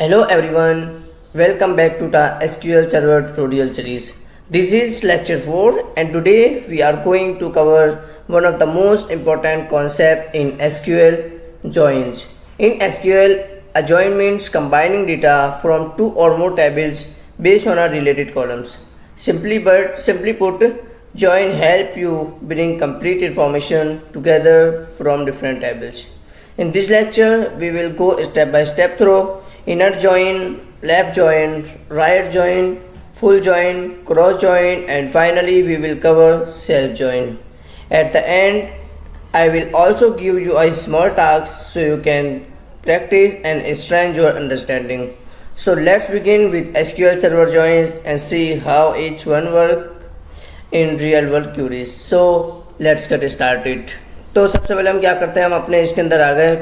Hello everyone, welcome back to the SQL Server tutorial series. This is lecture 4 and today we are going to cover one of the most important concept in SQL, joins. In SQL, a join means combining data from two or more tables based on a related columns. Simply put, join help you bring complete information together from different tables. In this lecture, we will go step by step through inner join, left join, right join, full join, cross join, and finally we will cover self join. At the end, I will also give you a small task so you can practice and strengthen your understanding. So let's begin with SQL Server joins and see how each one works in real world queries. So let's get started. तो सबसे पहले हम क्या करते हैं, हम अपने इसके अंदर आ गए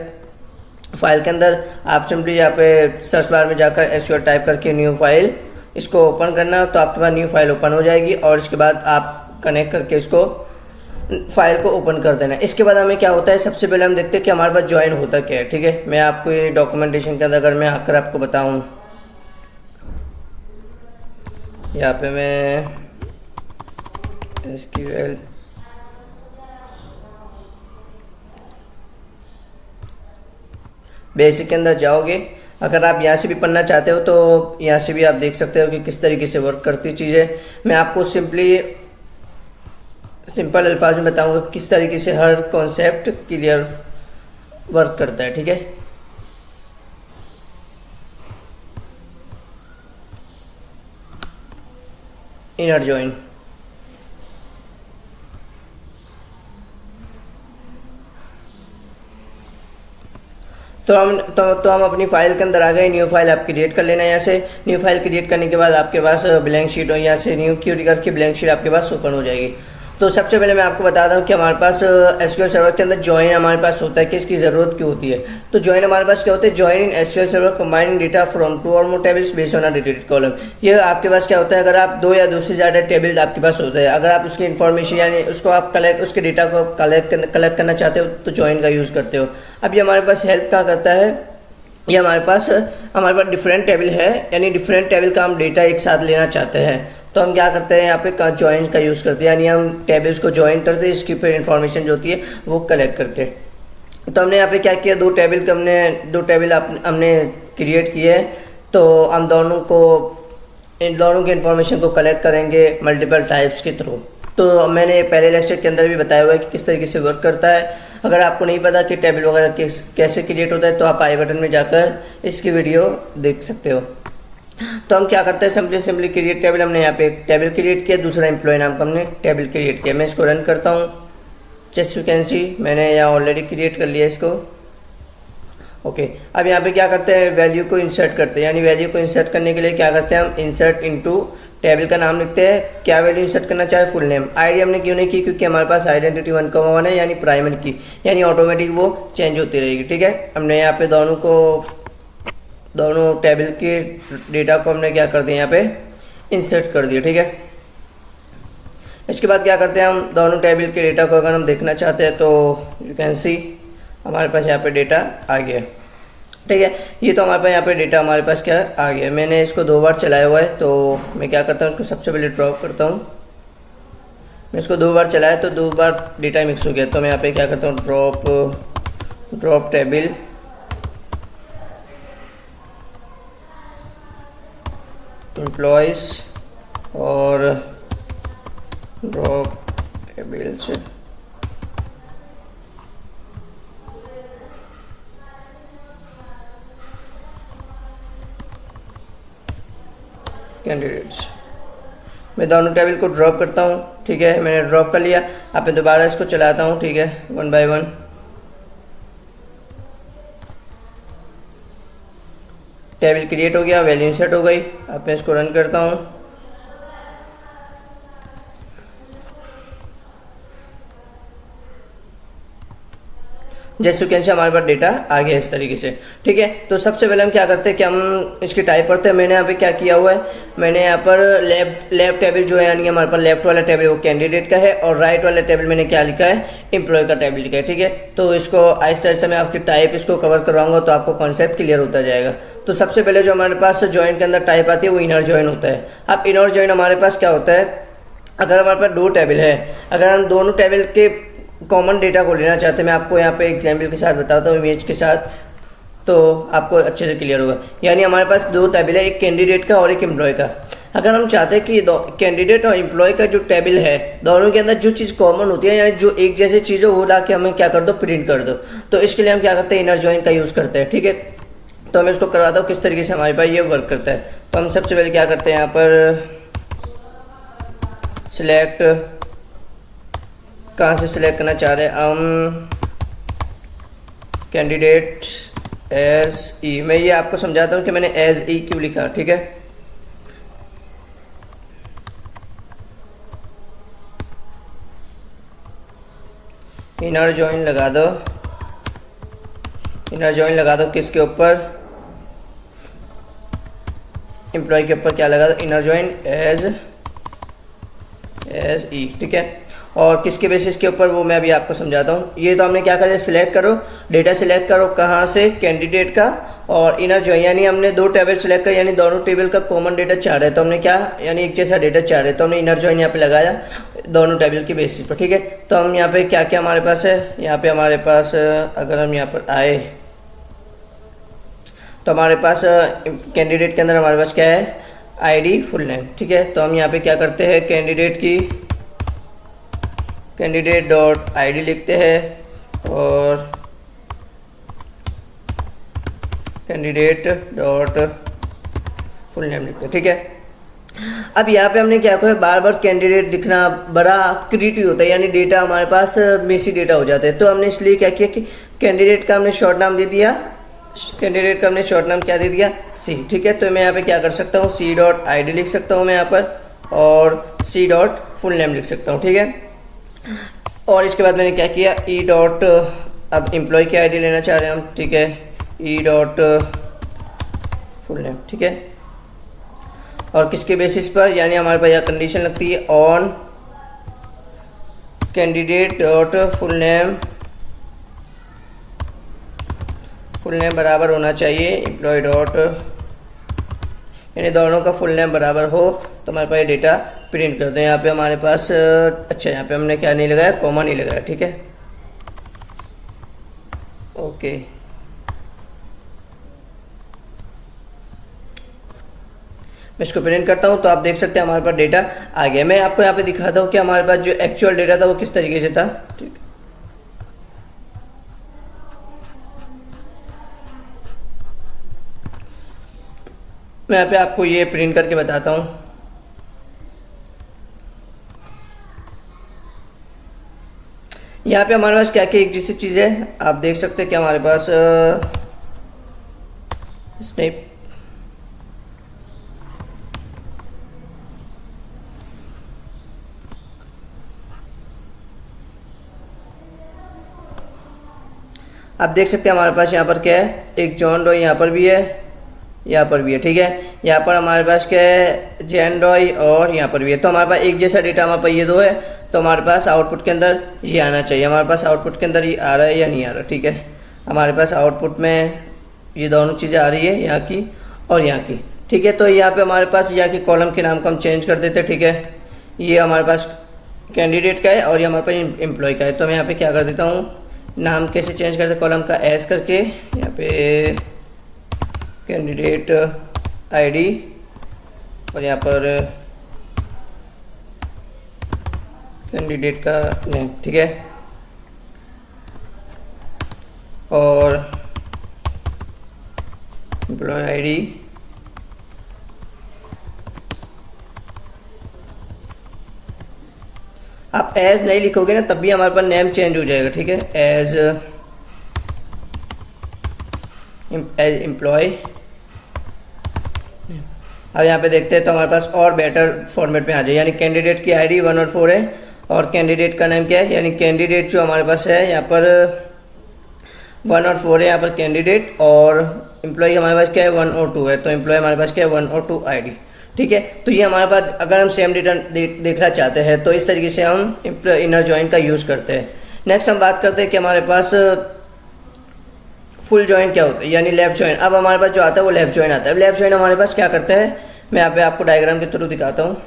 फाइल के अंदर. आप सिंपली यहाँ पे सर्च बार में जाकर एसक्यूएल टाइप करके न्यू फाइल इसको ओपन करना, तो आपके पास न्यू फाइल ओपन हो जाएगी और इसके बाद आप कनेक्ट करके इसको फाइल को ओपन कर देना. इसके बाद हमें क्या होता है, सबसे पहले हम देखते हैं कि हमारे पास ज्वाइन होता क्या है. ठीक है, मैं आपको ये डॉक्यूमेंटेशन के अंदर अगर मैं आकर आपको बताऊँ, यहाँ पे मैं एसक्यूएल बेसिक के अंदर जाओगे. अगर आप यहाँ से भी पढ़ना चाहते हो तो यहाँ से भी आप देख सकते हो कि किस तरीके से वर्क करती चीज़ें. मैं आपको सिंपल अल्फाज में बताऊंगा किस तरीके से हर कॉन्सेप्ट क्लियर वर्क करता है. ठीक है, इनर जॉइन. तो हम अपनी फाइल के अंदर आ गए. न्यू फाइल आप क्रिएट कर लेना. यहाँ से न्यू फाइल क्रिएट करने के बाद आपके पास ब्लैंक शीट हो, यहाँ से न्यू क्यूरी करके ब्लैंक शीट आपके पास ओपन हो जाएगी. तो सबसे पहले मैं आपको बता दूं कि हमारे पास एसक्यूएल सर्वर के अंदर जॉइन हमारे पास होता है कि इसकी ज़रूरत क्यों होती है. तो जॉइन हमारे पास क्या होता है, join in SQL server combining data from two or more tables based on a related column. ये आपके पास क्या होता है, अगर आप दो या दो से ज़्यादा टेबल आपके पास होते हैं, अगर आप उसकी इन्फॉर्मेशन यानी उसको आप उसके डेटा को कलेक्ट करना चाहते हो तो जॉइन का यूज़ करते हो. अब ये हमारे पास हेल्प क्या करता है, ये हमारे पास डिफरेंट टेबल है, यानी डिफरेंट टेबल का हम डेटा एक साथ लेना चाहते हैं. तो हम क्या करते हैं, यहाँ पे जॉइन का यूज़ करते हैं, यानी हम टेबल्स को जॉइन करते हैं, इसकी फिर इन्फॉर्मेशन जो होती है वो कलेक्ट करते हैं. तो हमने यहाँ पे क्या किया, दो टेबल हमने क्रिएट किए. तो हम इन दोनों की इन्फॉर्मेशन को कलेक्ट करेंगे मल्टीपल टाइप्स के थ्रू. तो मैंने पहले लेक्चर के अंदर भी बताया हुआ है कि किस तरीके से वर्क करता है. अगर आपको नहीं पता कि टेबल वगैरह कैसे क्रिएट होता है तो आप आई बटन में जाकर इसकी वीडियो देख सकते हो. तो हम क्या करते हैं, सिंपली क्रिएट टेबल. हमने यहाँ पे एक टेबल क्रिएट किया, दूसरा एम्प्लॉय नाम का हमने टेबल क्रिएट किया. मैं इसको रन करता हूँ. जस्ट यू कैन सी मैंने यहाँ ऑलरेडी क्रिएट कर लिया इसको. ओके, अब यहाँ पे क्या करते हैं, वैल्यू को इंसर्ट करते हैं. यानी वैल्यू को इंसर्ट करने के लिए क्या करते हैं, हम इंसर्ट इनटू टेबल का नाम लिखते हैं, क्या वैल्यू इंसर्ट करना चाहे, फुल नेम. आईडी हमने क्यों नहीं की, क्योंकि हमारे पास आइडेंटिटी 1,1 है, यानी प्राइमरी की, यानी ऑटोमेटिक वो चेंज होती रहेगी. ठीक है, हमने यहाँ पे दोनों टेबल के डेटा को हमने क्या कर दिया, यहाँ पे इंसर्ट कर दिया. ठीक है, इसके बाद क्या करते हैं, हम दोनों टेबल के डेटा को अगर हम देखना चाहते हैं तो यू कैन सी हमारे पास यहाँ पे डेटा आ गया. ठीक है, ये तो हमारे पास यहाँ पे डेटा हमारे पास क्या आ गया. मैंने इसको 2 बार चलाया हुआ है, तो मैं क्या करता हूँ, इसको सबसे पहले ड्रॉप करता हूँ. मैं इसको 2 बार चलाया तो 2 बार डेटा मिक्स हो गया. तो मैं यहाँ पे क्या करता हूँ, ड्रॉप टेबल एम्प्लॉयज़ और ड्रॉप टेबल्स कैंडिडेट्स. मैं दोनों टेबल को ड्रॉप करता हूँ. ठीक है, मैंने ड्रॉप कर लिया. अब मैं दोबारा इसको चलाता हूँ. ठीक है, 1 बाय 1. टेबल क्रिएट हो गया, वैल्यू इंसर्ट हो गई. अब मैं इसको रन करता हूँ. जैसे कि हमारे पास डेटा आ गया इस तरीके से। ठीक है, तो सबसे पहले हम क्या करते हैं कि हम इसकी टाइप पढ़ते हैं। मैंने यहाँ पे क्या किया हुआ है, मैंने यहाँ पर लेफ्ट टेबल जो है यानी हमारे पास लेफ्ट वाला टेबल वो कैंडिडेट का है, और राइट वाला टेबल मैंने क्या लिखा है, एम्प्लॉय का टेबल लिखा है। ठीक है, तो इसको आहिस्ता आहिस्ता मैं आपकी टाइप इसको कवर करवाऊंगा तो आपको कॉन्सेप्ट क्लियर होता जाएगा। तो सबसे पहले जो हमारे पास जॉइन के अंदर टाइप आती है वो इनर जॉइन होता है। अब इनर जॉइन हमारे पास क्या होता है, अगर हमारे पास दो टेबल है, अगर हम दोनों टेबल के कॉमन डेटा को लेना चाहते हैं, मैं आपको यहाँ पे एग्जाम्पल के साथ बताता हूँ, इमेज के साथ, तो आपको अच्छे से क्लियर होगा। यानी हमारे पास दो टेबल है, एक कैंडिडेट का और एक एम्प्लॉय का। अगर हम चाहते हैं कि कैंडिडेट और एम्प्लॉय का जो टेबल है दोनों के अंदर जो चीज़ कॉमन होती है यानी जो एक जैसे चीज़ हो वो ला के हमें क्या कर दो, प्रिंट कर दो। तो इसके लिए हम क्या करते हैं, इनर जॉइन का यूज़ करते हैं। ठीक है, तो मैं इसको करवाता हूँ किस तरीके से हमारे पास ये वर्क करता है। तो हम सबसे पहले क्या करते हैं, यहाँ पर सिलेक्ट, कहाँ से सिलेक्ट करना चाह रहे हैं हम, कैंडिडेट एज ई। मैं ये आपको समझाता हूँ कि मैंने एज ई क्यों लिखा। ठीक है, इनर जॉइन लगा दो, इनर जॉइन लगा दो किसके ऊपर, एम्प्लॉय के ऊपर क्या लगा दो, इनर जॉइन एज ई। ठीक है, और किसके बेसिस के ऊपर वो मैं अभी आपको समझाता हूँ। ये तो हमने क्या करा, सिलेक्ट करो, डेटा सिलेक्ट करो, कहाँ से, कैंडिडेट का, और इनर जॉइन यानी हमने दो टेबल सिलेक्ट कर, यानी दोनों टेबल का कॉमन डेटा चाह रहे, तो हमने क्या, यानी एक जैसा डेटा चाह रहे, तो हमने इनर जॉइन यहाँ पे लगाया दोनों टेबल के बेसिस पर। ठीक है, तो हम यहाँ पे क्या क्या हमारे पास है, यहाँ पे हमारे पास अगर हम यहाँ पर आए तो हमारे पास कैंडिडेट के अंदर हमारे पास क्या है, आईडी फुल नेम। ठीक है, तो हम यहाँ पे क्या करते हैं, कैंडिडेट की कैंडिडेट डॉट आई लिखते हैं और कैंडिडेट डॉट फुल नेम लिखते हैं। ठीक है, अब यहाँ पे हमने क्या किया, बार बार कैंडिडेट लिखना बड़ा क्रिएटिव होता है, यानी डेटा हमारे पास मेसी डेटा हो जाता है। तो हमने इसलिए क्या किया कि कैंडिडेट का हमने शॉर्ट नाम दे दिया, कैंडिडेट का हमने शॉर्ट नाम क्या दे दिया, सी। ठीक है, तो मैं यहाँ पे क्या कर सकता हूँ, सी डॉट आई डी लिख सकता हूँ मैं यहाँ पर, और सी डॉट फुल नेम लिख सकता हूँ। ठीक है, और इसके बाद मैंने क्या किया, ई डॉट, अब एम्प्लॉय की आईडी लेना चाह रहे हैं हम। ठीक है, ई डॉट फुल नेम। ठीक है, और किसके बेसिस पर, यानी हमारे पास यह कंडीशन लगती है on candidate dot full name बराबर होना चाहिए एम्प्लॉय डॉट, यानी दोनों का फुल नेम बराबर हो तो हमारे पास ये डेटा प्रिंट कर दें। यहाँ पे हमारे पास अच्छा, यहाँ पे हमने क्या नहीं लगाया, कॉमा नहीं लगाया। ठीक है, ओके, मैं इसको प्रिंट करता हूँ तो आप देख सकते हैं हमारे पास डेटा आ गया। मैं आपको यहाँ पे दिखाता हूँ कि हमारे पास जो एक्चुअल डेटा था वो किस तरीके से था। ठीक, मैं यहाँ पे आपको ये प्रिंट करके बताता हूँ। यहाँ पे हमारे पास क्या क्या एक जैसी चीज़ है, आप देख सकते हैं कि हमारे पास स्नैप, आप देख सकते हैं हमारे पास यहाँ पर क्या है, एक जॉन रॉय यहाँ पर भी है, यहाँ पर भी है। ठीक है, यहाँ पर हमारे पास क्या है, जैन रॉय, और यहाँ पर भी है। तो हमारे पास एक जैसा डेटा हमारे पास ये दो है, तो हमारे पास आउटपुट के अंदर ये आना चाहिए। हमारे पास आउटपुट के अंदर ये आ रहा है या नहीं आ रहा। ठीक है, हमारे पास आउटपुट में ये दोनों चीज़ें आ रही है, यहाँ की और यहाँ की। ठीक है, तो यहाँ पे हमारे पास यहाँ के कॉलम के नाम को हम चेंज कर देते हैं। ठीक है, ये हमारे पास कैंडिडेट का है और ये हमारे पास एम्प्लॉय का है। तो मैं यहाँ पे क्या कर देता हूँ, नाम कैसे चेंज करते, कॉलम का एस करके यहाँ पे कैंडिडेट आईडी और यहाँ पर कैंडिडेट का नेम। ठीक है, और एम्प्लॉय आईडी, आप एज नहीं लिखोगे ना तब भी हमारे पास नेम चेंज हो जाएगा। ठीक है, एज एम्प्लॉय। अब यहाँ पे देखते हैं तो हमारे पास और बेटर फॉर्मेट में आ जाए, यानी कैंडिडेट की आईडी 1 और 4 है और कैंडिडेट का नाम क्या है, यानी कैंडिडेट जो हमारे पास है यहाँ पर 1 और 4 है यहाँ पर कैंडिडेट, और एम्प्लॉय हमारे पास क्या है 1 और 2 है, तो एम्प्लॉय हमारे पास क्या है 1 और 2 आईडी। ठीक है, तो ये हमारे पास अगर हम सेम डेटा देखना चाहते हैं तो इस तरीके से हम इनर जॉइन का यूज़ करते हैं। नेक्स्ट हम बात करते हैं कि हमारे पास फुल जॉइन क्या होता है, यानी लेफ्ट जॉइन। अब हमारे पास जो आता है वो लेफ्ट जॉइन आता है। लेफ्ट जॉइन हमारे पास क्या करता है, मैं यहाँ पे आपको डायग्राम के थ्रू दिखाता हूँ।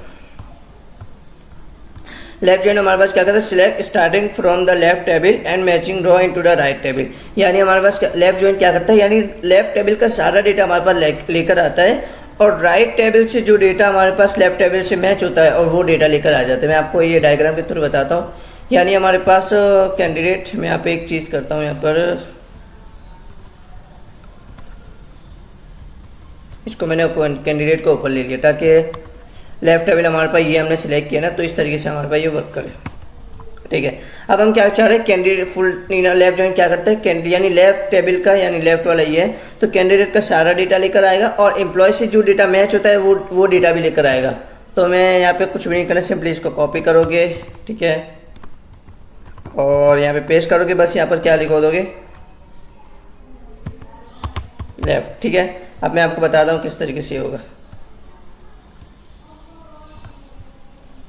लेफ्ट जॉइन हमारे पास क्या करता है, select starting from the left table and matching row into the right table. यानी हमारे पास लेफ्ट जॉइन क्या करता है, यानी लेफ्ट टेबल का सारा डेटा हमारे पास लेकर आता है, और राइट टेबल से जो डेटा हमारे पास लेफ्ट टेबल से मैच होता है और वो डेटा लेकर आ जाता है। मैं आपको ये डायग्राम के थ्रू बताता हूँ। यानी हमारे पास कैंडिडेट, मैं यहाँ पे एक चीज़ करता हूँ, यहाँ पर इसको मैंने कैंडिडेट को ऊपर ले लिया ताकि लेफ्ट टेबल हमारे पास ये हमने सेलेक्ट किया ना, तो इस तरीके से हमारे पास ये वर्क करे। ठीक है, अब हम क्या चाह रहे हैं, कैंडिडेट फुल लेफ्ट जॉइन क्या करता है, यानी लेफ्ट टेबल का, यानी लेफ्ट वाला ये है, तो कैंडिडेट का सारा डेटा लेकर आएगा और एम्प्लॉय से जो डेटा मैच होता है वो डेटा भी लेकर आएगा। तो मैं यहाँ पे कुछ भी नहीं करना, सिंपली इसको कॉपी करोगे, ठीक है, और यहाँ पे पेस्ट करोगे, बस यहाँ पर क्या लिखो दोगे, लेफ्ट। ठीक है, अब मैं आपको बताता हूँ किस तरीके से होगा।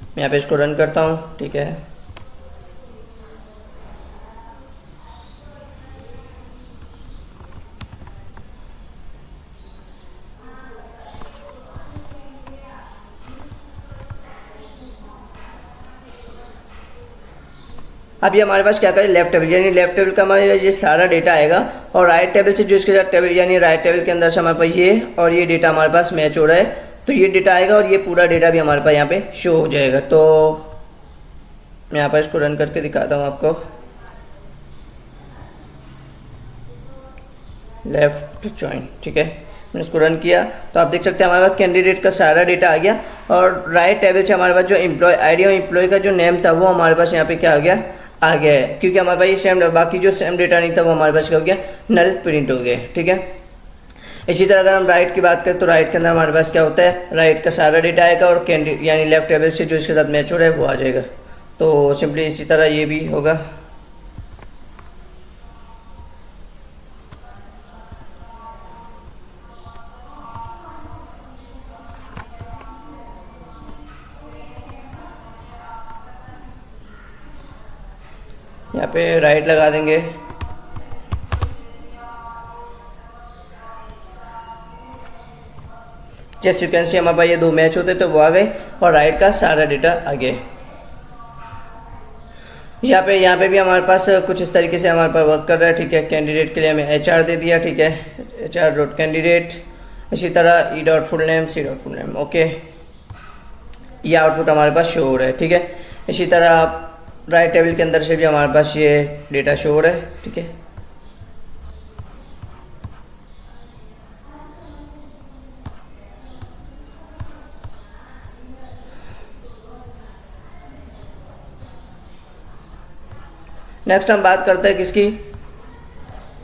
मैं यहाँ पे इसको रन करता हूँ। ठीक है, अभी हमारे पास क्या करें, लेफ्ट टेबल, यानी लेफ्ट टेबल का हमारे ये सारा डेटा आएगा, और राइट टेबल से जो इसके साथ टेबल, यानी राइट टेबल के अंदर से हमारे पास ये और ये डेटा हमारे पास मैच हो रहा है, तो ये डेटा आएगा और ये पूरा डेटा भी हमारे पास यहाँ पे शो हो जाएगा। तो मैं यहाँ पर इसको रन करके दिखाता हूँ आपको। लेफ्ट जॉइन, ठीक है, मैंने इसको रन किया तो आप देख सकते हैं हमारे पास कैंडिडेट का सारा डेटा आ गया, और राइट टेबल से हमारे पास जो एम्प्लॉय आईडी और एम्प्लॉय का जो नेम था वो हमारे पास यहाँ पे क्या आ गया है, क्योंकि हमारे पास ये सेम, बाकी जो सेम डेटा नहीं था वो हमारे पास क्या हो गया, नल प्रिंट हो गया। ठीक है, इसी तरह अगर हम राइट की बात करें तो राइट के अंदर हमारे पास क्या होता है, राइट का सारा डेटा आएगा और यानी लेफ्ट टेबल से जो इसके साथ मैच हो रहा है वो आ जाएगा। तो सिंपली इसी तरह ये भी होगा। यहाँ पे राइट लगा देंगे, जैसे यू कैन सी हमारे पास ये दो मैच होते तो वो आ गए और राइट का सारा डेटा आ गया। यहाँ पे भी हमारे पास कुछ इस तरीके से हमारे पास वर्क कर रहा है। ठीक है, कैंडिडेट के लिए हमें HR दे दिया। ठीक है, HR डॉट कैंडिडेट, इसी तरह E dot full name, C dot full name. Okay, ये आउटपुट हमारे पास शो हो रहा है। ठीक है, इसी तरह राइट टेबल के अंदर से भी हमारे पास ये डेटा शो हो रहा है। ठीक है, नेक्स्ट हम बात करते हैं किसकी,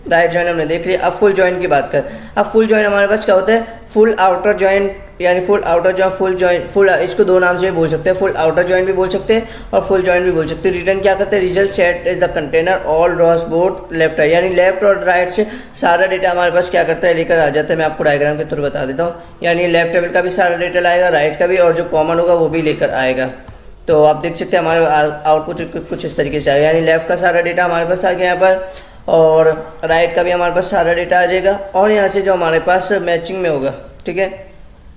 राइट जॉइन हमने देख लिया। अब फुल जॉइन की बात कर। अब फुल जॉइन हमारे पास क्या होता है, फुल आउटर जॉइन, यानी full outer join, full join, full, इसको दो नाम से भी बोल सकते हैं, फुल आउटर जॉइन भी बोल सकते हैं और फुल जॉइन भी बोल सकते हैं। रिटर्न क्या करते हैं, result set is the container all Ross both left है, यानी लेफ्ट और राइट से सारा डेटा हमारे पास क्या करता है, लेकर आ जाता है। मैं आपको डायग्राम के थ्रू बता देता हूँ, यानी लेफ्ट टेबल का भी सारा डेटा लाएगा, राइट का भी, और जो कॉमन होगा वो भी लेकर आएगा। तो आप देख सकते हैं हमारे आउटपुट कुछ इस तरीके से आएगा, यानी लेफ्ट का सारा डेटा हमारे पास आ गया यहाँ पर, और राइट का भी हमारे पास सारा डेटा आ जाएगा, और यहाँ से जो हमारे पास मैचिंग में होगा। ठीक है,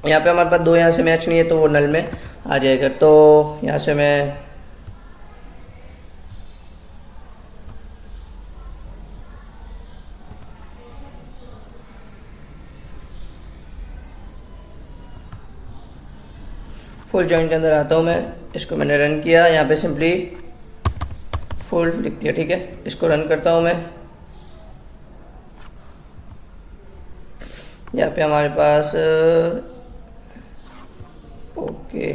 यहाँ पे हमारे पास दो यहाँ से मैच नहीं है तो वो नल में आ जाएगा। तो यहाँ से मैं फुल जॉइन के अंदर आता हूँ, मैं इसको मैंने रन किया, यहाँ पे सिंपली फुल लिख दिया। ठीक है, इसको रन करता हूँ मैं, यहाँ पे हमारे पास ओके,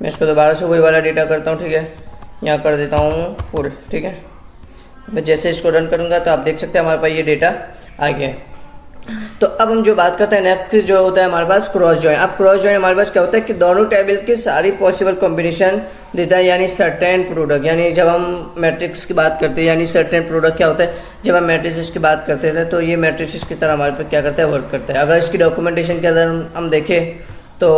मैं इसको दोबारा से वही वाला डेटा करता हूँ, ठीक है। यहाँ कर देता हूँ फुल, ठीक है। मैं जैसे इसको रन करूँगा तो आप देख सकते हैं हमारे पास ये डेटा आ गया है। तो अब हम जो बात करते हैं नेक्स्ट जो होता है हमारे पास क्रॉस जॉइन। अब क्रॉस जॉइन हमारे पास क्या होता है कि दोनों टेबल की सारी पॉसिबल कॉम्बिनेशन देता है, यानी सर्टेन प्रोडक्ट। यानी जब हम मैट्रिक्स की बात करते हैं, यानी सर्टेन प्रोडक्ट क्या होता है, जब हम मैट्रिसेस की बात करते थे तो ये मैट्रिसेस की तरह हमारे पास क्या करता है, वर्क करता है। अगर इसकी डॉक्यूमेंटेशन के अंदर हम देखें तो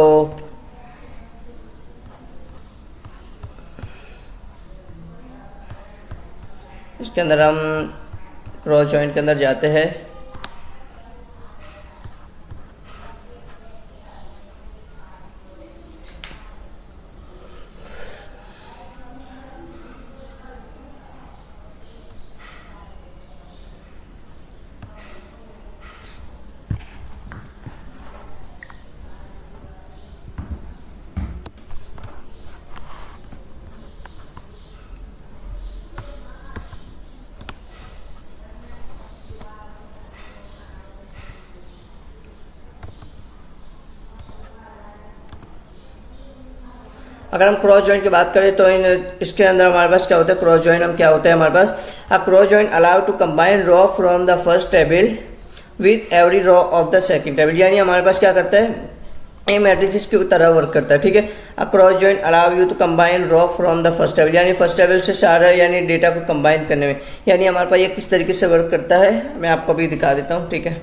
इसके अंदर हम क्रॉस जॉइन के अंदर जाते हैं। अगर हम क्रॉस जॉइन की बात करें तो इसके अंदर हमारे पास क्या होता है, क्रॉस जॉइन हम क्या होता है हमारे पास, a cross join allow to combine row from the first table with every row of the second table. यानी हमारे पास क्या करता है, ये मैट्रिसेस की तरह वर्क करता है, ठीक है। A cross join allow you to combine row from the first table, यानी फर्स्ट टेबल से सारा यानी डेटा को कंबाइन करने में। यानी हमारे पास ये किस तरीके से वर्क करता है मैं आपको अभी दिखा देता हूँ, ठीक है।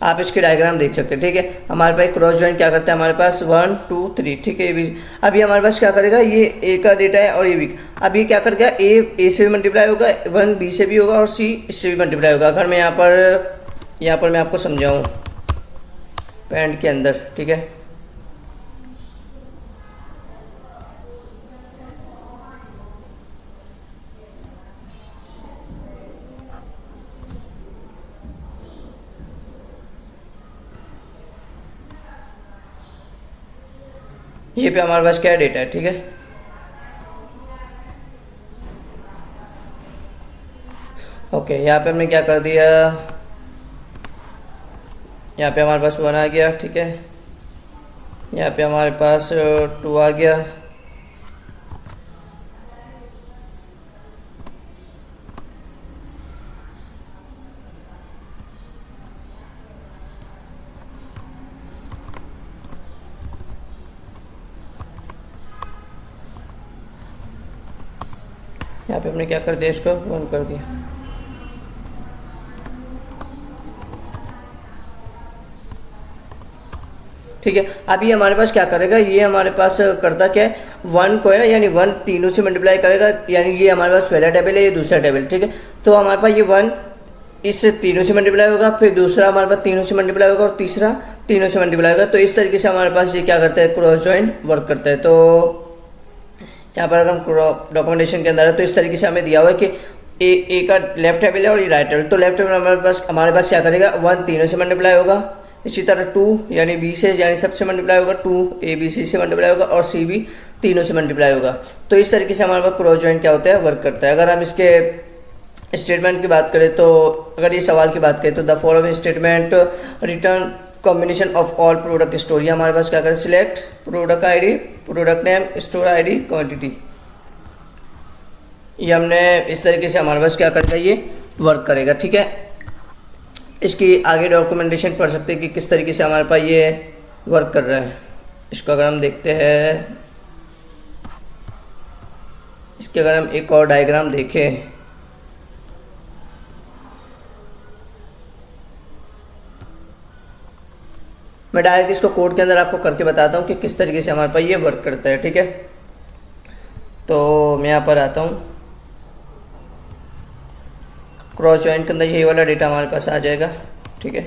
आप इसकी डायग्राम देख सकते हैं, ठीक है। हमारे पास क्रॉस जॉइन क्या करता है, हमारे पास 1 2 3, ठीक है। ये भी अभी हमारे पास क्या करेगा, ये ए का डेटा है और ये भी। अब ये क्या करेगा, ए से भी मल्टीप्लाई होगा, 1 बी से भी होगा और सी इससे भी मल्टीप्लाई होगा। अगर मैं यहाँ पर मैं आपको समझाऊँ पैंट के अंदर, ठीक है। ये पे हमारे पास क्या डेटा है, ठीक है। ओके, यहाँ पे हमने क्या कर दिया, यहाँ पे हमारे पास 1 आ गया, ठीक है। यहाँ पे हमारे पास 2 आ गया, यहाँ पे हमने क्या कर दिया, इसको 1 कर दिया। ठीक है, अभी हमारे पास क्या करेगा, ये हमारे पास करता क्या है, 1 को है ना, यानी 1 तीनों से मल्टीप्लाई करेगा। यानी ये हमारे पास पहला टेबल है, ये दूसरा टेबल, ठीक है। तो हमारे पास ये 1 इससे तीनों से मल्टीप्लाई होगा, फिर दूसरा हमारे पास तीनों से मल्टीप्लाई होगा और तीसरा तीनों से मल्टीप्लाई होगा। तो इस तरीके से हमारे पास ये क्या करता है, क्रॉस जॉइन वर्क करता है। तो यहाँ पर अगर हम डॉक्यूमेंटेशन के अंदर है तो इस तरीके से हमें दिया हुआ है कि ए का लेफ्ट टेबल है और ये राइट टेबल। तो लेफ्ट टेबल हमारे पास क्या करेगा, 1 तीनों से मल्टीप्लाई होगा, इसी तरह 2 यानी बी से यानी सबसे मल्टीप्लाई होगा, 2 ए बी सी से मल्टीप्लाई होगा और सी भी तीनों से मल्टीप्लाई होगा। तो इस तरीके से हमारे पास क्रॉस जॉइन क्या होता है, वर्क करता है। अगर हम इसके स्टेटमेंट की बात करें तो अगर ये सवाल की बात करें तो the following statement return combination of all product store. ये हमारे पास क्या करें, select product ID, product name, store ID, quantity. ये हमने इस तरीके से हमारे पास क्या करेगा, ये वर्क करेगा, ठीक है। इसकी आगे डॉक्यूमेंटेशन पढ़ सकते हैं कि किस तरीके से हमारे पास ये वर्क कर रहा है। इसको अगर हम देखते हैं, इसके अगर हम एक और डायग्राम देखें, मैं डायरेक्ट इसको कोड के अंदर आपको करके बताता हूँ कि किस तरीके से हमारे पास ये वर्क करता है, ठीक है। तो मैं यहाँ पर आता हूँ, क्रॉस जॉइन के अंदर यही वाला डेटा हमारे पास आ जाएगा, ठीक है।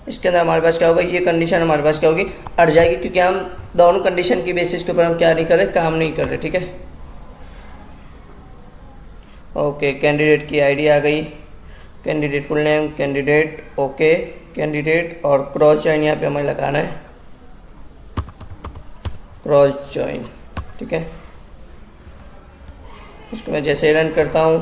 इसके अंदर हमारे पास क्या होगा, ये कंडीशन हमारे पास क्या होगी, अट जाएगी, क्योंकि हम दोनों कंडीशन की बेसिस के ऊपर हम क्या नहीं कर रहे, काम नहीं कर रहे, ठीक है। ओके, कैंडिडेट की आईडी आ गई, candidate full name, candidate, okay candidate, और क्रॉस जॉइन यहाँ पे हमें लगाना है, क्रॉस जॉइन, ठीक है। इसको मैं जैसे रन करता हूँ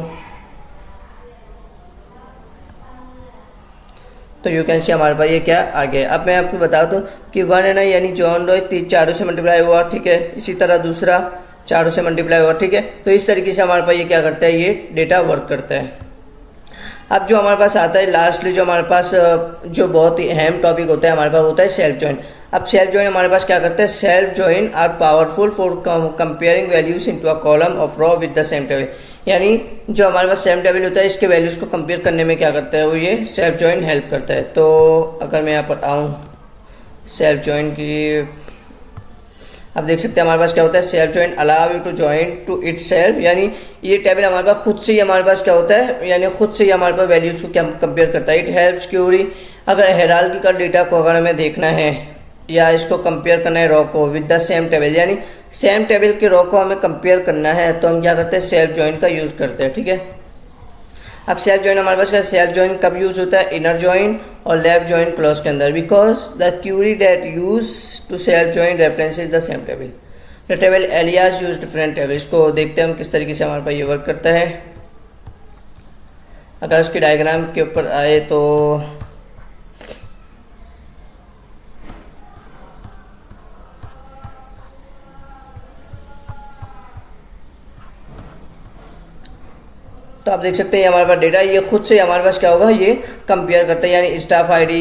तो यू कैन सी हमारे पास ये क्या आ गया। अब मैं आपको बता दूँ कि 1 है ना, यानी जॉन रो 4 से मल्टीप्लाई हुआ, ठीक है। इसी तरह दूसरा 4 से मल्टीप्लाई हुआ, ठीक है। तो इस तरीके से हमारे पास ये क्या करता है, ये डेटा वर्क करता है। अब जो हमारे पास आता है लास्टली, जो हमारे पास जो बहुत ही अहम टॉपिक होता है हमारे पास, होता है सेल्फ जॉइन। अब सेल्फ जॉइन हमारे पास क्या करता है, self join are powerful for comparing values into a column of row with the same table. यानी जो हमारे पास सेम टेबल होता है, इसके वैल्यूज़ को कंपेयर करने में क्या करता है, वो ये सेल्फ जॉइन हेल्प करता है। तो अगर मैं यहाँ पर आऊँ सेल्फ जॉइन की, आप देख सकते हैं हमारे पास क्या होता है, self join allow you to join to itself. यानी ये टेबल हमारे पास खुद से ही हमारे पास क्या होता है, यानी खुद से ही हमारे पास वैल्यूज़ को क्या कंपेयर करता है। इट हेल्प्स क्यूरी, अगर हेराल्की का डेटा को अगर हमें देखना है या इसको कंपेयर करना है रो को विद द सेम टेबल, यानी सेम टेबल के रो को हमें कंपेयर करना है, तो हम क्या करते हैं, सेल्फ जॉइन का यूज़ करते हैं, ठीक है। अब सेल्फ जॉइन हमारे पास क्या, सेल्फ जॉइन कब यूज़ होता है, इनर जॉइन और लेफ्ट जॉइन क्लोज के अंदर, because the query that use to self join references the same table, the table alias use different table. इसको देखते हैं हम किस तरीके से हमारे पास ये वर्क करता है। अगर इसके डायग्राम के ऊपर आए तो आप देख सकते हैं हमारे पास डेटा, ये खुद से हमारे पास क्या होगा, ये कंपेयर करता है। यानी स्टाफ आईडी,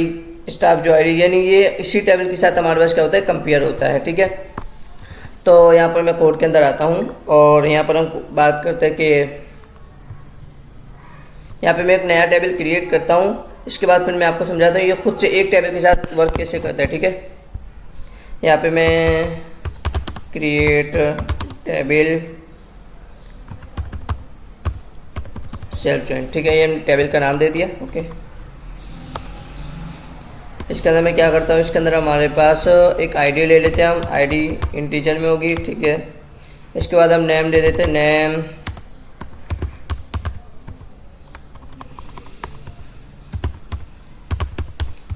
स्टाफ जो आईडी, यानी ये इसी टेबल के साथ हमारे पास क्या होता है, कंपेयर होता है, ठीक है। तो यहाँ पर मैं कोड के अंदर आता हूँ और यहाँ पर हम बात करते हैं कि यहाँ पे मैं एक नया टेबल क्रिएट करता हूँ। इसके बाद फिर मैं आपको समझाता हूँ ये खुद से एक टेबल के साथ वर्क कैसे करता है, ठीक है। यहाँ पे मैं क्रिएट टेबल सेल्फ जॉइन, ठीक है, ये हमने टेबल का नाम दे दिया, ओके। इसके अंदर मैं क्या करता हूँ, इसके अंदर हमारे पास एक आईडी ले लेते हैं हम, आईडी इंटीजर में होगी, ठीक है। इसके बाद हम नेम दे देते हैं, नेम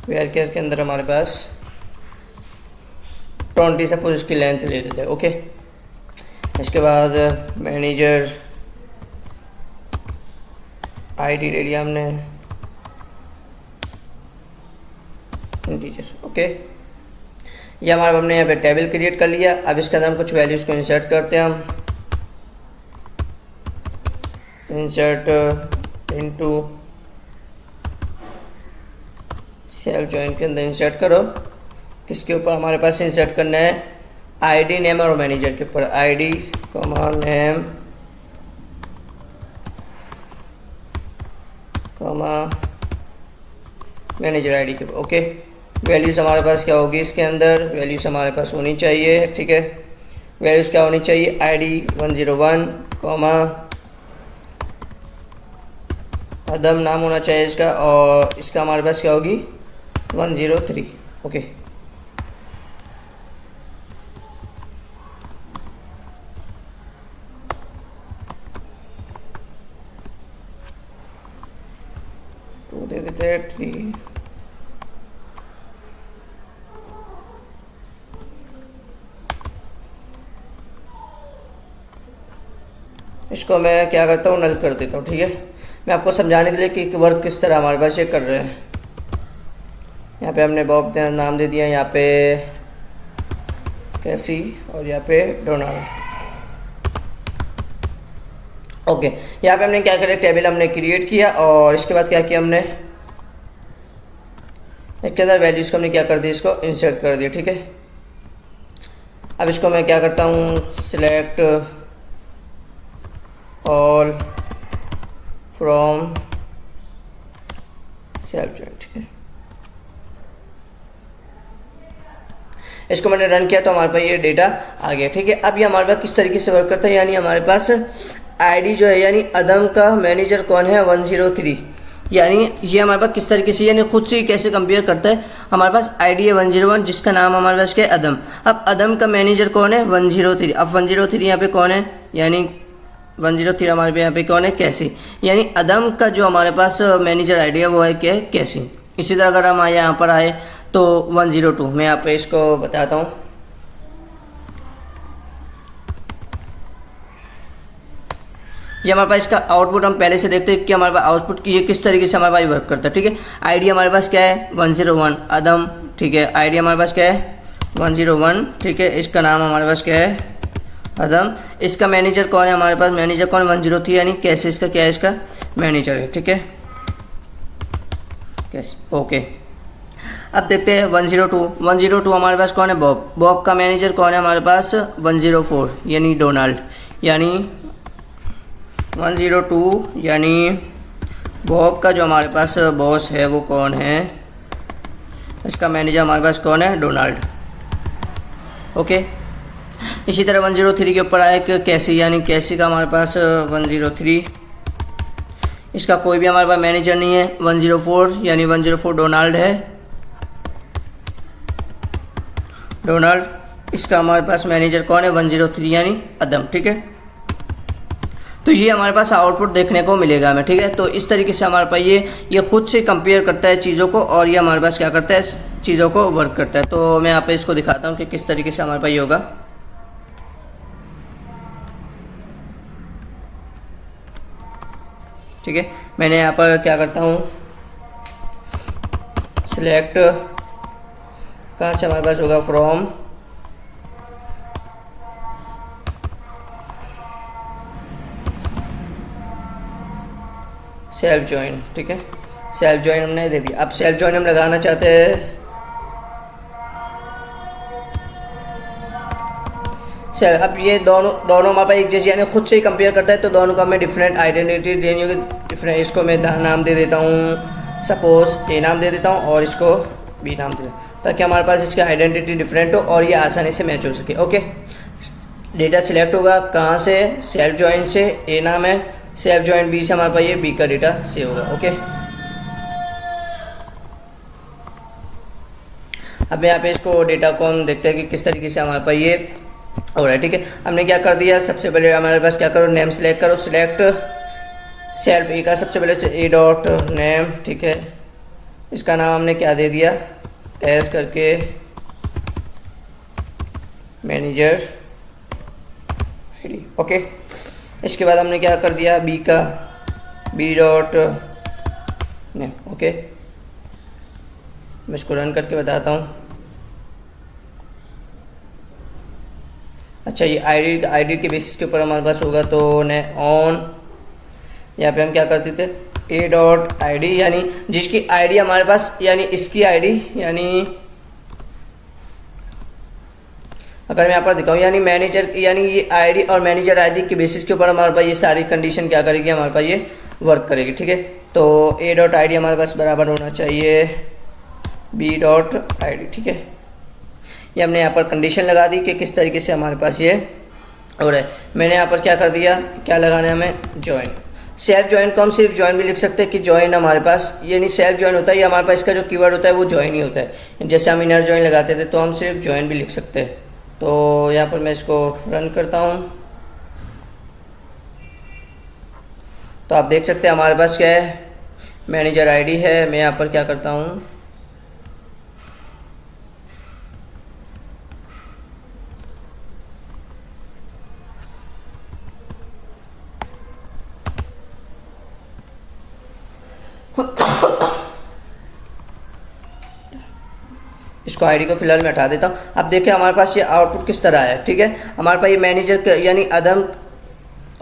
वेयर केयर के अंदर हमारे पास 20 सपोज इसकी लेंथ ले लेते हैं, ओके। इसके बाद मैनेजर आईडी ले लिया हमने इंटीजर, ओके। ये हमारा हमने यहाँ पे टेबल क्रिएट कर लिया। अब इसके अंदर हम कुछ वैल्यूज़ को इंसर्ट करते हैं, हम इंसर्ट इनटू सेल्फ जॉइन के अंदर इंसर्ट करो। किसके ऊपर हमारे पास इंसर्ट करना है, आईडी नेम और मैनेजर के ऊपर, ID comma name comma manager ID के, ओके। वैल्यूज़ हमारे पास क्या होगी, इसके अंदर वैल्यूज़ हमारे पास होनी चाहिए, ठीक है। वैल्यूज़ क्या होनी चाहिए, आईडी 101 कॉमा अदम नाम होना चाहिए इसका, और इसका हमारे पास क्या होगी 103, ओके। टू दे देते हैं 3, इसको मैं क्या करता हूँ, नल कर देता हूँ, ठीक है। मैं आपको समझाने के लिए कि वर्क किस तरह हमारे पास ये कर रहे हैं। यहाँ पे हमने बॉब नाम दे दिया, यहाँ पे कैसी और यहाँ पे डोनाल्ड, ओके। यहाँ पे हमने क्या करा, टेबल हमने क्रिएट किया और इसके बाद क्या किया हमने, इसके अंदर वैल्यूज़ को हमने क्या कर दिया, इसको इंसर्ट कर दिया, ठीक है। अब इसको मैं क्या करता हूँ, select all from self join, ठीक है। इसको मैंने रन किया तो हमारे पास ये डेटा आ गया, ठीक है। अब ये हमारे पास किस तरीके से वर्क करता है, यानी हमारे पास आईडी जो है, यानी अदम का मैनेजर कौन है 103, यानी ये हमारे पास किस तरीके से, यानी खुद से ही कैसे कंपेयर करता है। हमारे पास आईडी है 101 जिसका नाम हमारे पास क्या है, अदम। अब अदम का मैनेजर कौन है 103। अब 103 यहाँ पे कौन है, यानी 103 हमारे पे यहाँ पे कौन है, कैसी। यानी अदम का जो हमारे पास मैनेजर आईडी है वो है क्या है, कैसी। इसी तरह अगर हम यहाँ पर आए तो 102, मैं यहाँ पे इसको बताता हूँ। ये हमारे पास इसका आउटपुट हम पहले से देखते हैं कि हमारे पास आउटपुट ये किस तरीके से हमारे पास वर्क करता है। ठीक है, आईडी हमारे पास क्या है 101 अदम। ठीक है, आईडी हमारे पास क्या है 101। ठीक है, इसका नाम हमारे पास क्या है अदम। इसका मैनेजर कौन है हमारे पास, मैनेजर कौन 103 यानी कैसे इसका क्या है इसका मैनेजर है। ठीक है, कैसे ओके। अब देखते हैं 102 हमारे पास कौन है बॉब। बॉब का मैनेजर कौन है हमारे पास 104 यानी डोनाल्ड। यानी 102 यानी बॉब का जो हमारे पास बॉस है वो कौन है, इसका मैनेजर हमारे पास कौन है डोनाल्ड। ओके, इसी तरह 103 के ऊपर आया कि कैसी यानी कैसी का हमारे पास 103, इसका कोई भी हमारे पास मैनेजर नहीं है। 104 यानी 104 डोनाल्ड है, डोनाल्ड। इसका हमारे पास मैनेजर कौन है 103 यानी अदम। ठीक है, तो ये हमारे पास आउटपुट देखने को मिलेगा हमें। ठीक है, तो इस तरीके से हमारे पास ये खुद से कंपेयर करता है चीज़ों को और ये हमारे पास क्या करता है चीज़ों को वर्क करता है। तो मैं यहाँ पे इसको दिखाता हूँ कि किस तरीके से हमारे पास ये होगा। ठीक है, मैंने यहाँ पर क्या करता हूँ सिलेक्ट, कहाँ से हमारे पास होगा फ्रॉम सेल्फ जॉइन। ठीक है, सेल्फ जॉइन हमने दे दिया। अब सेल्फ जॉइन हम लगाना चाहते हैं सर। अब ये दोनों हमारे पास एक जैसे यानी खुद से ही कंपेयर करता है, तो दोनों का मैं डिफरेंट आइडेंटिटी देनी होगी। डिफरेंट इसको मैं नाम दे देता हूँ, सपोज ए नाम दे देता हूँ और इसको बी नाम दे देता हूँ, ताकि हमारे पास इसका आइडेंटिटी डिफरेंट हो और ये आसानी से मैच हो सके। ओके, डेटा सिलेक्ट होगा कहाँ से, सेल्फ जॉइन से, ए नाम है, सेल्फ जॉइन बी से हमारे पास ये बी का डेटा सेव होगा। ओके, अब यहाँ पे इसको डेटा को हम देखते हैं कि किस तरीके से हमारे पास ये हो रहा है। ठीक है, हमने क्या कर दिया, सबसे पहले हमारे पास क्या करो नेम सेलेक्ट करो, सिलेक्ट सेल्फ ए का सबसे पहले से ए डॉट नेम। ठीक है, इसका नाम हमने क्या दे दिया एस करके मैनेजर आईडी। ओके, इसके बाद हमने क्या कर दिया बी का बी डॉट नेम। ओके, मैं इसको रन करके बताता हूँ। अच्छा, ये आईडी के बेसिस के ऊपर हमारे पास होगा, तो ने ऑन यहाँ पे हम क्या करते थे ए डॉट आईडी यानी जिसकी आईडी हमारे पास यानी इसकी आईडी यानी अगर मैं यहाँ पर दिखाऊँ यानी मैनेजर यानी ये आईडी और मैनेजर आईडी के बेसिस के ऊपर हमारे पास ये सारी कंडीशन क्या करेगी हमारे पास ये वर्क करेगी। ठीक है, तो ए डॉट आईडी हमारे पास बराबर होना चाहिए बी डॉट आईडी। ठीक है, ये हमने यहाँ पर कंडीशन लगा दी कि किस तरीके से हमारे पास ये हो रहा है। मैंने यहाँ पर क्या कर दिया, क्या लगाना है हमें जॉइन। सेल्फ जॉइन को हम सिर्फ जॉइन भी लिख सकते हैं कि जॉइन हमारे पास यानी सेल्फ जॉइन होता है, या हमारे पास इसका जो कीवर्ड होता है वो जॉइन ही होता है। जैसे हम इनर जॉइन लगाते थे तो हम सिर्फ जॉइन भी लिख सकते हैं। तो यहाँ पर मैं इसको रन करता हूँ, तो आप देख सकते हैं हमारे पास क्या है मैनेजर आईडी है। मैं यहाँ पर क्या करता हूँ इसको आईडी को फिलहाल मैं हटा देता हूँ। अब देखिए हमारे पास ये आउटपुट किस तरह है। ठीक है, हमारे पास ये मैनेजर यानी अदम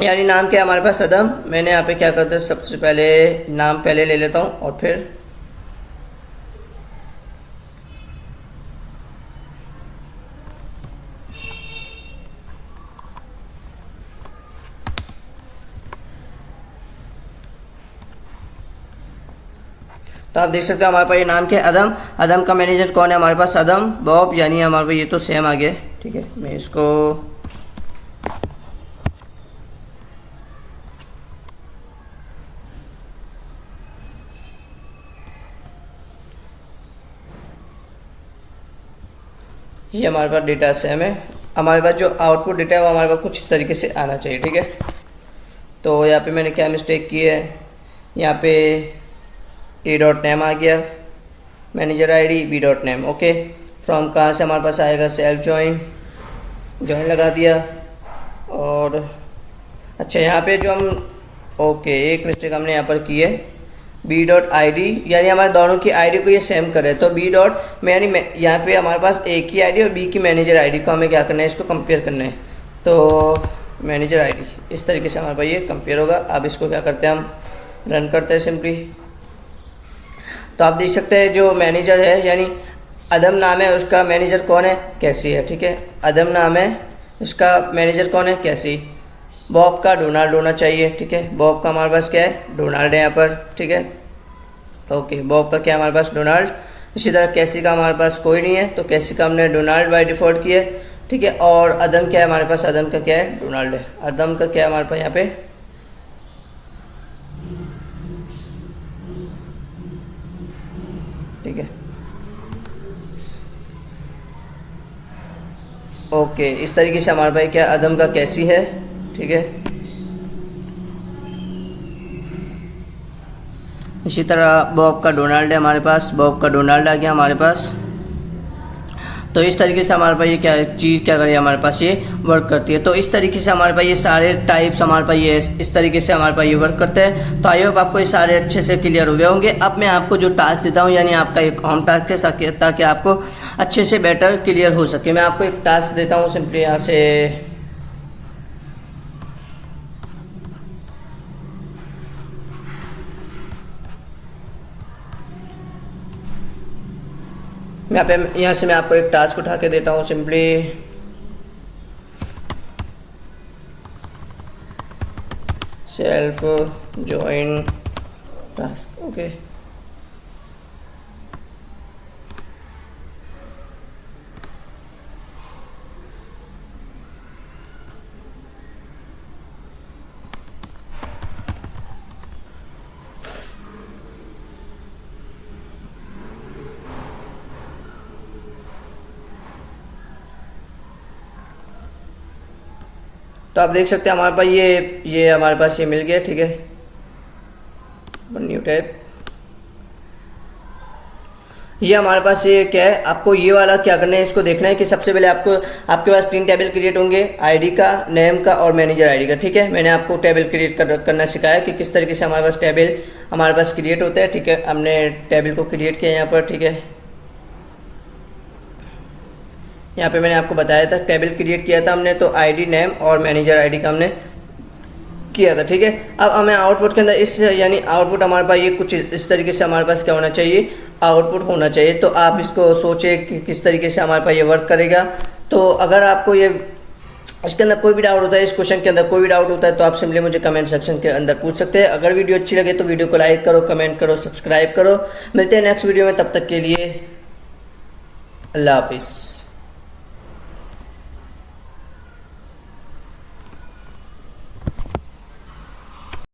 यानी नाम क्या है हमारे पास अदम। मैंने यहाँ पे क्या करता हूँ सबसे पहले नाम पहले ले लेता हूँ और फिर तो आप देख सकते हो हमारे पास ये नाम क्या है अदम। अदम का मैनेजर कौन है हमारे पास अदम बॉब यानी हमारे पास ये तो सेम आ गया। ठीक है, मैं इसको ये हमारे पास डेटा सेम है। हमारे पास जो आउटपुट डेटा है वो हमारे पास कुछ इस तरीके से आना चाहिए। ठीक है, तो यहाँ पे मैंने क्या मिस्टेक की है, यहाँ पे ए डॉट नेम आ गया manager ID B dot name. Okay, from कहाँ से हमारे पास आएगा सेल्फ जॉइन, जॉइन लगा दिया और अच्छा यहाँ पे जो हम ओके एक मिस्टेक हमने यहाँ पर की है, बी डॉट आई डी, यानी हमारे दोनों की आईडी को ये सेम करे। तो बी डॉट में यानी यहाँ पे हमारे पास ए की आईडी और बी की मैनेजर आईडी को हमें क्या करना है, इसको कंपेयर करना है। तो मैनेजर आईडी इस तरीके से हमारे पास ये कंपेयर होगा। अब इसको क्या करते हैं, हम रन करते हैं सिंपली। तो आप देख सकते हैं जो मैनेजर है यानी अदम नाम है, उसका मैनेजर कौन है, कैसी है, ठीक है। अदम नाम है, उसका मैनेजर कौन है, कैसी। बॉब का डोनाल्ड होना चाहिए, ठीक है। बॉब का हमारे पास क्या है, डोनाल्ड है यहाँ पर, ठीक है। ओके बॉब का क्या है हमारे पास, डोनाल्ड। इसी तरह कैसी का हमारे पास कोई नहीं है, तो कैसी का हमने डोनाल्ड बाय डिफ़ॉल्ट किया है, ठीक है। और अदम क्या है हमारे पास, अदम का क्या है, डोनाल्ड है। अदम का क्या है हमारे पास यहाँ पे, ठीक है। ओके इस तरीके से हमारे पास क्या अदम का कैसी है, ठीक है। इसी तरह बॉब का डोनाल्ड है हमारे पास, बॉब का डोनाल्ड आ गया हमारे पास। तो इस तरीके से हमारे पास ये क्या चीज़ क्या करिए, हमारे पास ये वर्क करती है। तो इस तरीके से हमारे पास ये सारे टाइप्स हमारे पास ये इस तरीके से हमारे पास ये वर्क करते हैं। तो आई होप आपको ये सारे अच्छे से क्लियर हुए होंगे। अब मैं आपको जो टास्क देता हूँ यानी आपका एक होम टास्क है, ताकि आपको अच्छे से बेटर क्लियर हो सके। मैं आपको एक टास्क देता हूँ, सिंपली यहाँ से यहाँ से मैं आपको एक टास्क उठा के देता हूँ, simply self join task, okay. तो आप देख सकते हैं हमारे पास ये हमारे पास ये मिल गया, ठीक है। न्यू टैब, ये हमारे पास ये क्या है, आपको ये वाला क्या करना है, इसको देखना है कि सबसे पहले आपके पास 3 टेबल क्रिएट होंगे, आईडी का, नेम का और मैनेजर आईडी का, ठीक है। मैंने आपको टेबल क्रिएट करना सिखाया कि किस तरीके से हमारे पास टेबल हमारे पास क्रिएट होता है, ठीक है। हमने टेबल को क्रिएट किया यहाँ पर, ठीक है। यहाँ पे मैंने आपको बताया था टेबल क्रिएट किया था हमने, तो आईडी, नेम और मैनेजर आईडी का हमने किया था, ठीक है। अब हमें आउटपुट के अंदर यानी आउटपुट हमारे पास ये कुछ इस तरीके से हमारे पास क्या होना चाहिए, आउटपुट होना चाहिए। तो आप इसको सोचे कि किस तरीके से हमारे पास ये वर्क करेगा। तो अगर आपको ये इसके अंदर कोई भी डाउट होता है, इस क्वेश्चन के अंदर कोई भी डाउट होता है, तो आप सिंपली मुझे कमेंट सेक्शन के अंदर पूछ सकते हैं। अगर वीडियो अच्छी लगे तो वीडियो को लाइक करो, कमेंट करो, सब्सक्राइब करो। मिलते हैं नेक्स्ट वीडियो में, तब तक के लिए अल्लाह हाफिज़।